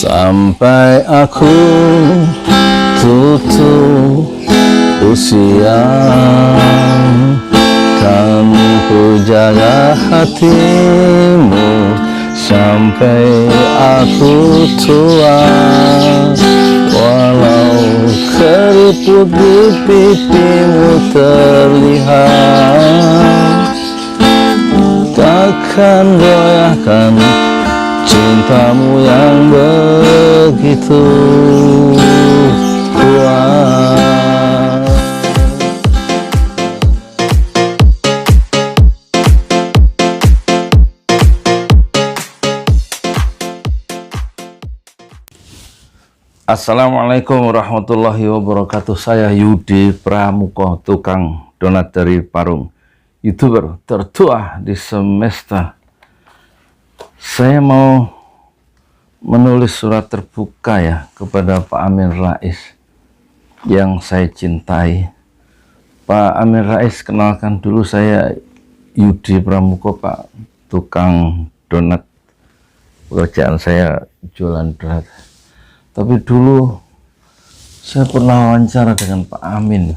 Sampai aku tutup usia, kan ku jaga hatimu sampai aku tua. Walau keriput di pipimu terlihat, takkan goyahkan cintamu yang begitu kuat. Assalamualaikum warahmatullahi wabarakatuh. Saya Yudi Pramuko, tukang donat dari Parung, YouTuber tertua di semesta. Saya mau menulis surat terbuka ya kepada Pak Amin Rais yang saya cintai. Pak Amin Rais, kenalkan dulu, saya Yudi Pramuko, Pak, tukang donat. Pekerjaan saya jualan donat. Tapi dulu saya pernah wawancara dengan Pak Amin.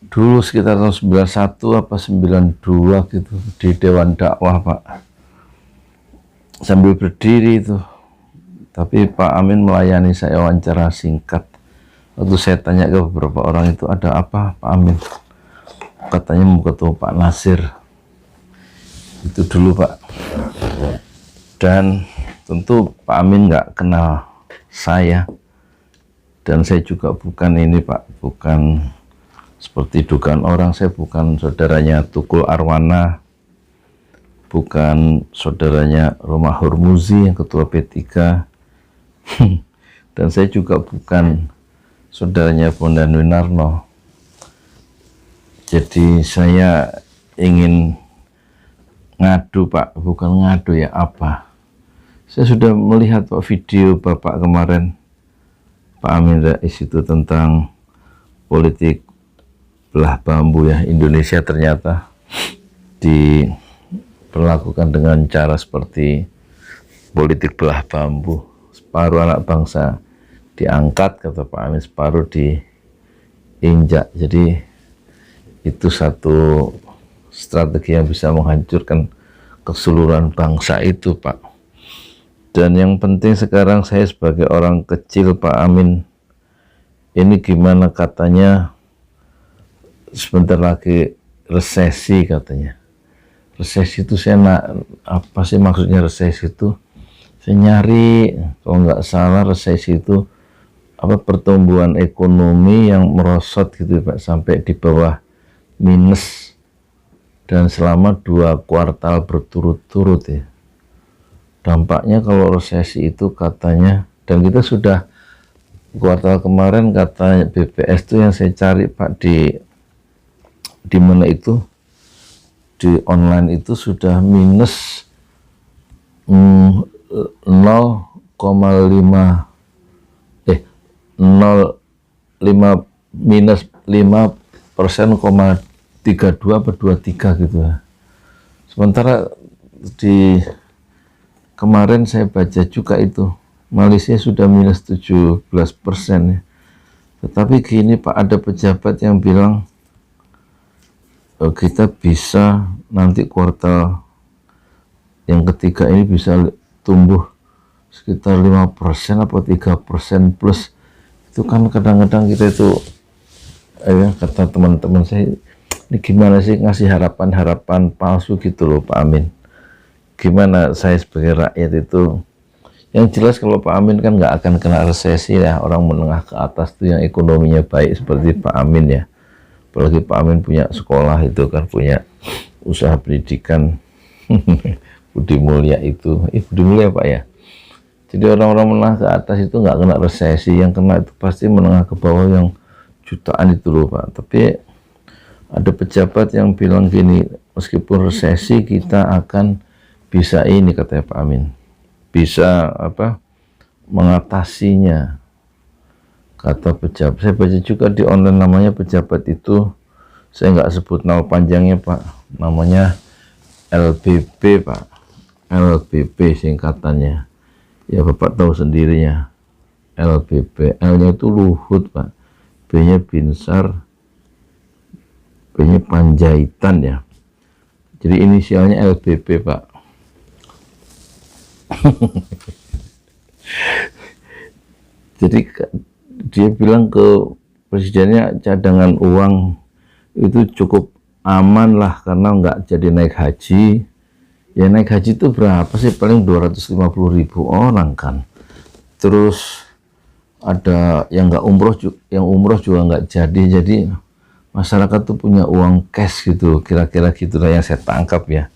Dulu sekitar tahun 91 apa 92 gitu di Dewan Dakwah, Pak. Sambil berdiri itu. Tapi Pak Amin melayani saya wawancara singkat. Waktu saya tanya ke beberapa orang itu, ada apa Pak Amin? Katanya mau ketemu Pak Nasir. Itu dulu, Pak. Dan tentu Pak Amin nggak kenal saya, dan saya juga bukan ini, Pak, bukan seperti dugaan orang. Saya bukan saudaranya Tukul Arwana, bukan saudaranya Roma Hurmuzi yang ketua P3, dan saya juga bukan saudaranya Bondan Winarno. Jadi saya ingin ngadu, Pak, bukan ngadu ya, apa, saya sudah melihat, Pak, video Bapak kemarin, Pak Amin Rais, itu tentang politik belah bambu ya. Indonesia ternyata diperlakukan dengan cara seperti politik belah bambu. Separuh anak bangsa diangkat, kata Pak Amin, separuh diinjak. Jadi itu satu strategi yang bisa menghancurkan keseluruhan bangsa itu, Pak. Dan yang penting sekarang saya sebagai orang kecil, Pak Amin, ini gimana, katanya sebentar lagi resesi katanya. Resesi itu saya apa sih maksudnya resesi itu? Saya nyari, kalau nggak salah resesi itu apa, pertumbuhan ekonomi yang merosot gitu, Pak, sampai di bawah minus dan selama 2 kuartal berturut-turut ya. Dampaknya kalau resesi itu katanya, dan kita sudah kuartal kemarin katanya BPS itu yang saya cari, Pak, di mana itu, di online itu sudah minus 0,5 minus 5%,32 atau 23 gitu ya. Sementara di kemarin saya baca juga itu Malaysia sudah minus 17% ya. Tetapi gini, Pak, ada pejabat yang bilang kita bisa nanti kuartal yang ketiga ini bisa tumbuh sekitar 5% atau 3% plus. Itu kan kadang-kadang kita itu kata teman-teman saya, ini gimana sih ngasih harapan-harapan palsu gitu loh, Pak Amin. Gimana saya sebagai rakyat itu, yang jelas kalau Pak Amin kan nggak akan kena resesi ya, orang menengah ke atas tuh yang ekonominya baik seperti Pak Amin ya. Apalagi Pak Amin punya sekolah itu kan, punya usaha pendidikan Budi Mulya itu, Budi Mulya, Pak ya. Jadi orang-orang menengah ke atas itu nggak kena resesi, yang kena itu pasti menengah ke bawah yang jutaan itu loh, Pak. Tapi ada pejabat yang bilang gini, meskipun resesi kita akan bisa ini, katanya Pak Amin, bisa apa, mengatasinya, kata pejabat. Saya baca juga di online, namanya pejabat itu, saya nggak sebut nama panjangnya, Pak, namanya LBB, Pak, LBB singkatannya. Ya Bapak tahu sendirinya, LBP, L-nya itu Luhut Pak, B-nya Binsar, B-nya Panjaitan ya. Jadi inisialnya LBP Pak. Jadi dia bilang ke presidennya, cadangan uang itu cukup aman lah karena nggak jadi naik haji. Ya naik haji itu berapa sih? Paling 250.000 orang kan. Terus ada yang nggak umroh, yang umroh juga nggak jadi. Jadi masyarakat tuh punya uang cash gitu, kira-kira gitulah yang saya tangkap ya.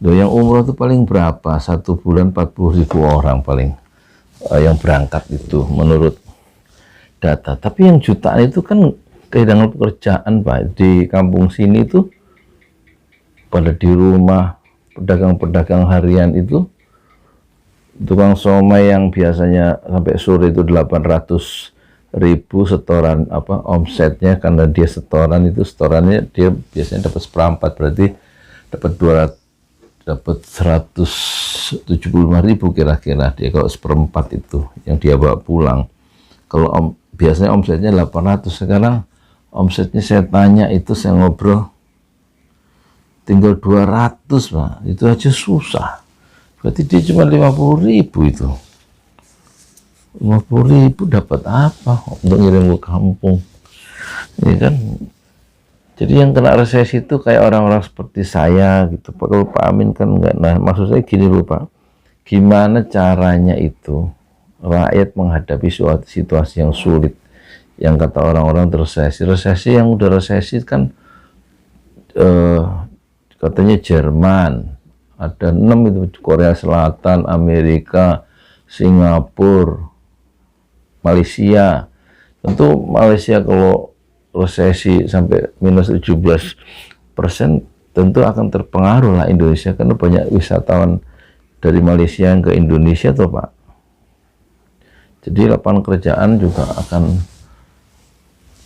Loh, yang umroh tuh paling berapa? 1 bulan 40.000 orang paling yang berangkat itu menurut data. Tapi yang jutaan itu kan kehilangan pekerjaan Pak. Di kampung sini tuh pada di rumah, pedagang-pedagang harian itu, tukang somai yang biasanya sampai sore itu 800.000 setoran omsetnya, karena dia setorannya dia biasanya dapat seperempat, berarti dapat 175.000 kira-kira dia kalau seperempat itu yang dia bawa pulang. Kalau biasanya omsetnya 800, sekarang omsetnya saya tanya itu, saya ngobrol tinggal 200 Pak, itu aja susah. Berarti dia cuma 50.000 itu. 50.000 dapat apa untuk ngirim ke kampung? Ini kan. Jadi yang kena resesi itu kayak orang-orang seperti saya gitu Pak. Kalau Pak Amin kan enggak. Nah, maksud saya gini loh Pak. Gimana caranya itu rakyat menghadapi suatu situasi yang sulit, yang kata orang-orang resesi. Resesi yang udah resesi kan katanya Jerman, ada 6 itu, Korea Selatan, Amerika, Singapura, Malaysia. Tentu Malaysia kalau resesi sampai minus 17%, tentu akan terpengaruh lah Indonesia, karena banyak wisatawan dari Malaysia yang ke Indonesia tuh Pak. Jadi lapangan kerjaan juga akan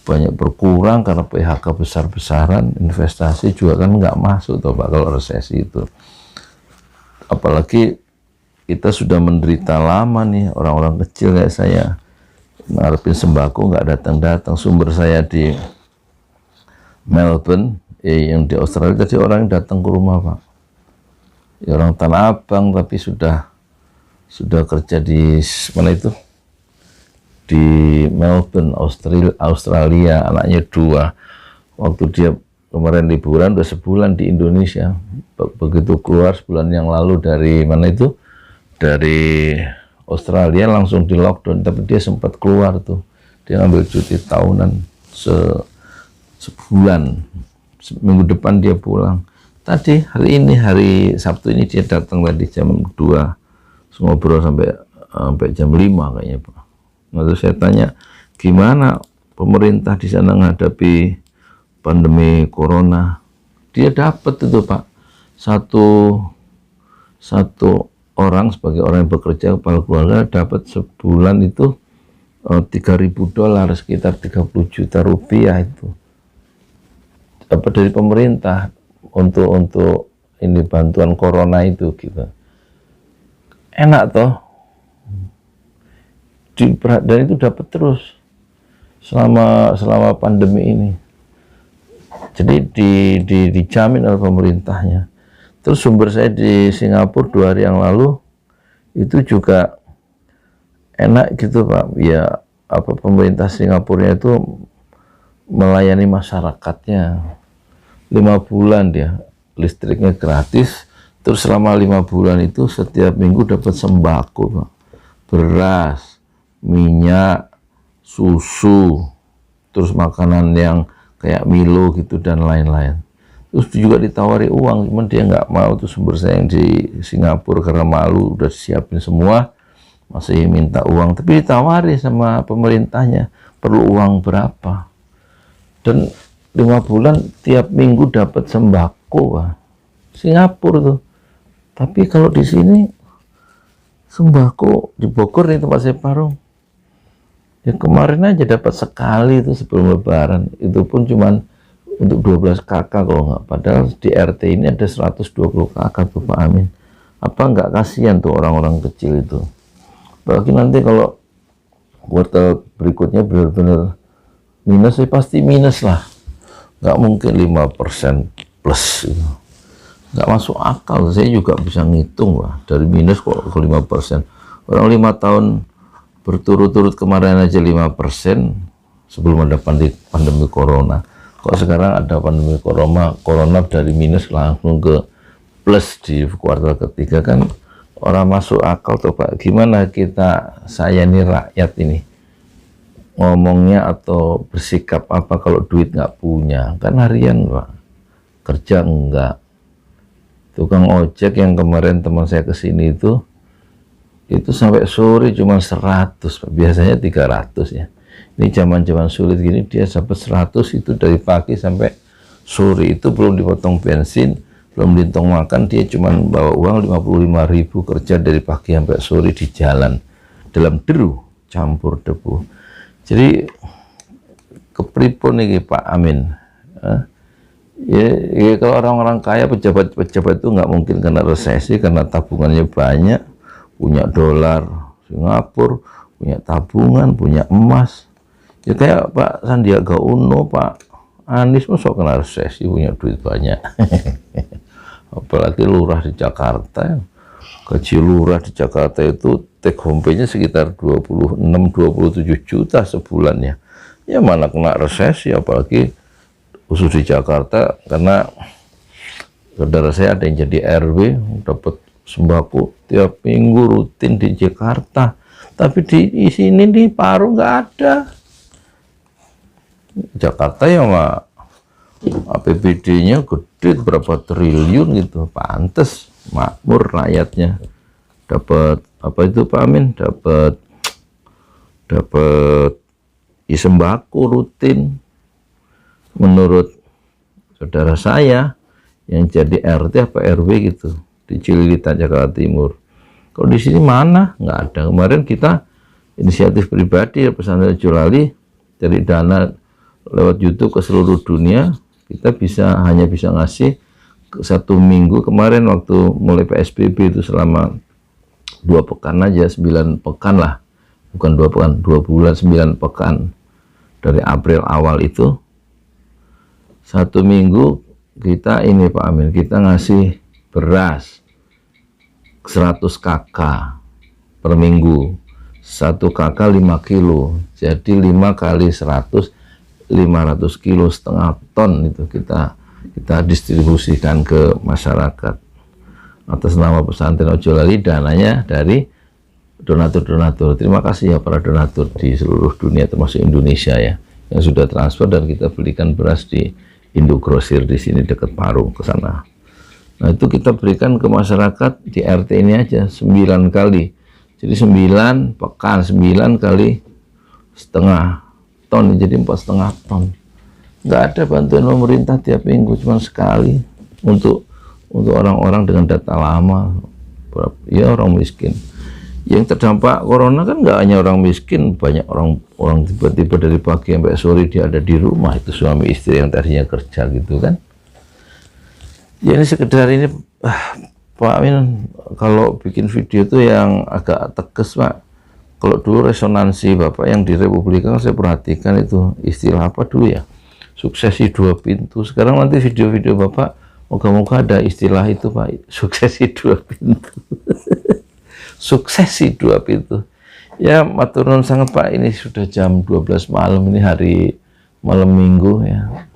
banyak berkurang karena PHK besar-besaran, investasi juga kan nggak masuk tuh Pak kalau resesi itu. Apalagi kita sudah menderita lama nih, orang-orang kecil kayak saya ngarepin sembako nggak datang-datang. Sumber saya di Melbourne, yang di Australia tadi, orang yang datang ke rumah Pak, ya orang Tanah Abang tapi sudah kerja di mana itu, di Melbourne, Australia, anaknya 2. Waktu dia kemarin liburan udah sebulan di Indonesia. Begitu keluar sebulan yang lalu dari mana itu, dari Australia, langsung di lockdown. Tapi dia sempat keluar tuh, dia ngambil cuti tahunan sebulan. Minggu depan dia pulang. Tadi hari Sabtu ini dia datang tadi jam 2, ngobrol sampai jam 5 kayaknya Pak. Lalu saya tanya, gimana pemerintah di sana menghadapi pandemi corona? Dia dapat itu Pak, satu orang sebagai orang yang bekerja, kepala keluarga, dapat sebulan itu $3.000, sekitar 30 juta rupiah itu dapat dari pemerintah untuk ini bantuan corona itu gitu. Enak toh. Dan itu dapat terus selama pandemi ini. Jadi dijamin oleh pemerintahnya. Terus sumber saya di Singapura 2 hari yang lalu itu juga enak gitu Pak. Ya pemerintah Singapura itu melayani masyarakatnya 5 bulan, dia listriknya gratis. Terus selama 5 bulan itu setiap minggu dapat sembako Pak, beras, minyak, susu, terus makanan yang kayak Milo gitu dan lain-lain. Terus juga ditawari uang, cuman dia nggak mau tuh sumber saya yang di Singapura, karena malu, udah disiapin semua, masih minta uang. Tapi ditawari sama pemerintahnya, perlu uang berapa. Dan 5 bulan tiap minggu dapat sembako Pak. Singapura tuh. Tapi kalau di sini sembako di Bogor nih tempat saya parung, ya kemarin aja dapat sekali itu sebelum Lebaran, itu pun cuman untuk 12 kakak kalau nggak. Padahal di RT ini ada 120 kakak tuh Pak Amin. Apa nggak kasihan tuh orang-orang kecil itu? Apalagi nanti kalau kuartal berikutnya benar-benar minus, ya pasti minus lah. Nggak mungkin 5% plus gitu. Nggak masuk akal. Saya juga bisa ngitung, Pak, dari minus kok ke 5%. Orang 5 tahun berturut-turut kemarin aja 5% sebelum ada pandemi corona. Kok sekarang ada pandemi corona dari minus langsung ke plus di kuartal ketiga, kan orang masuk akal tuh, Pak. Gimana kita sayani rakyat ini ngomongnya atau bersikap apa kalau duit nggak punya? Kan harian, Pak, kerja enggak. Tukang ojek yang kemarin teman saya kesini itu sampai sore cuma 100, Pak. Biasanya 300 ya. Ini zaman-zaman sulit gini dia sampai 100 itu dari pagi sampai sore, itu belum dipotong bensin, belum dihitung makan, dia cuma bawa uang 55.000 kerja dari pagi sampai sore di jalan dalam deru campur debu. Jadi kepripun nih Pak Amin? Ya, kalau orang-orang kaya, pejabat-pejabat itu nggak mungkin kena resesi karena tabungannya banyak, punya dolar Singapura, punya tabungan, punya emas. Ya kayak Pak Sandiaga Uno, Pak Anies masuk kena resesi, punya duit banyak. Apalagi lurah di Jakarta. Gaji lurah di Jakarta itu take home pay-nya sekitar 26-27 juta sebulan ya. Ya mana kena resesi, apalagi khusus di Jakarta, karena saudara saya ada yang jadi RW dapat sembako tiap minggu rutin di Jakarta, tapi di sini di Parung nggak ada. Jakarta ya mah APBD-nya gede berapa triliun gitu, pantes makmur rakyatnya. Dapat apa itu Pak Amin? Dapat sembako rutin. Menurut saudara saya yang jadi RT apa RW gitu di Cililitan Jakarta Timur. Kalau di sini mana? Nggak ada. Kemarin kita inisiatif pribadi ya, Pesantren Jolali, dari dana lewat YouTube ke seluruh dunia. Kita hanya bisa ngasih 1 minggu kemarin waktu mulai PSBB itu selama 2 pekan aja, 9 pekan lah, bukan 2 pekan, 2 bulan 9 pekan dari April awal itu. 1 minggu kita ini Pak Amin, kita ngasih beras 100 KK per minggu, 1 KK 5 kilo, jadi 5 kali 100, 500 kilo, setengah ton itu kita distribusikan ke masyarakat atas nama Pesantren Ojolali. Dananya dari donatur-donatur. Terima kasih ya para donatur di seluruh dunia termasuk Indonesia ya, yang sudah transfer, dan kita belikan beras di Indogrosir di sini dekat Parung ke sana. Nah itu kita berikan ke masyarakat di RT ini aja 9 kali. Jadi 9 pekan, 9 kali setengah ton, jadi 4,5 ton. Nggak ada bantuan pemerintah tiap minggu, cuma sekali untuk orang-orang dengan data lama, ya orang miskin. Yang terdampak corona kan nggak hanya orang miskin, banyak orang tiba-tiba dari pagi sampai sore dia ada di rumah, itu suami istri yang tadinya kerja gitu kan. Ya ini sekedar ini Pak Amin, kalau bikin video itu yang agak tegas Pak. Kalau dulu resonansi Bapak yang di Republika saya perhatikan itu istilah apa dulu ya, suksesi 2 pintu. Sekarang nanti video-video Bapak moga-moga ada istilah itu Pak, suksesi 2 pintu. Suksesi 2 pintu. Ya matur nuwun sangat Pak, ini sudah jam 12 malam, ini hari malam minggu ya.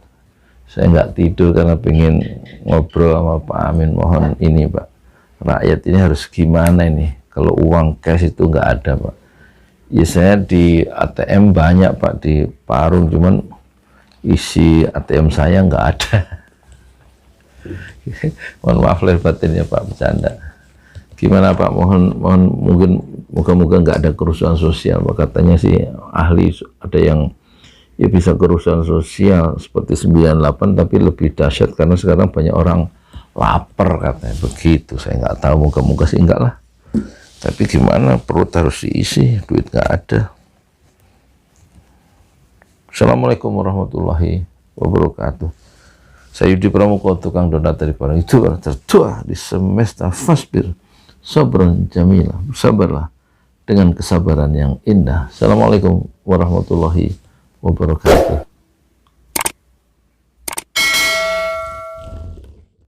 Saya nggak tidur karena pengen ngobrol sama Pak Amin. Mohon ini Pak, rakyat ini harus gimana ini kalau uang cash itu nggak ada Pak. Ya saya di ATM banyak Pak di Parung, cuman isi ATM saya nggak ada. Mohon maaf lahir batin ya Pak, bercanda. Gimana Pak, mohon mungkin moga-moga nggak ada kerusuhan sosial Pak. Katanya sih ahli ada yang ya bisa kerusuhan sosial seperti 98, tapi lebih dahsyat karena sekarang banyak orang lapar katanya begitu. Saya nggak tahu, moga-moga sih enggak lah, tapi gimana, perut harus diisi, duit nggak ada. Assalamualaikum warahmatullahi wabarakatuh. Saya Yudi Pramuko, tukang donat dari Parung. Itu tertua di semesta fasbir sabran jamila, sabarlah dengan kesabaran yang indah. Assalamualaikum warahmatullahi wabarakatuh.